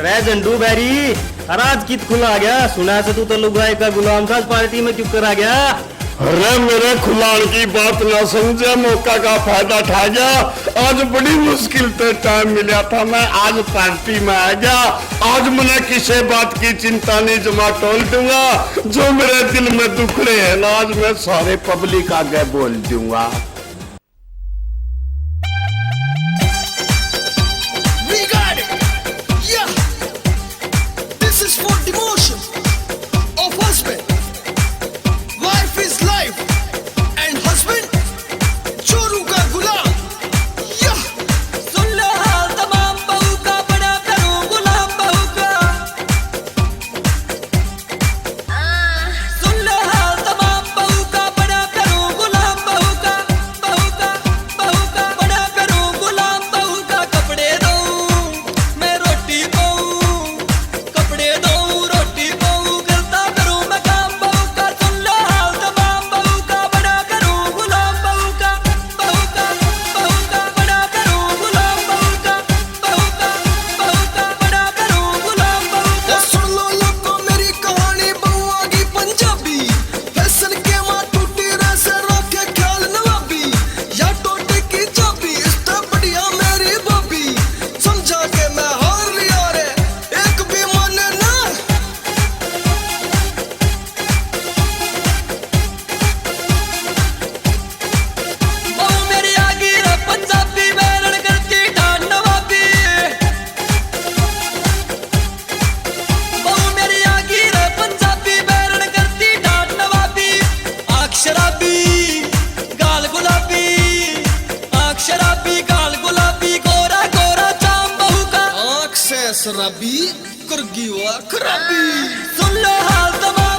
रे झंडू बैरी, अरे आज कित खुला गया? सुना से तू तो लुगाई का गुलाम था, पार्टी में क्यों करा गया? अरे मेरे खुलान की बात ना समझे, मौका का फायदा उठा गया। आज बड़ी मुश्किल से टाइम मिला था, मैं आज पार्टी में आ गया। आज मैंने किसी बात की चिंता नहीं, जमा टोल दूंगा। जो मेरे दिल में दुख रहे हैं ना, आज मैं सारे पब्लिक आगे बोल दूंगा। शराबी कर गई खराबी। सुन लो हाल तमाम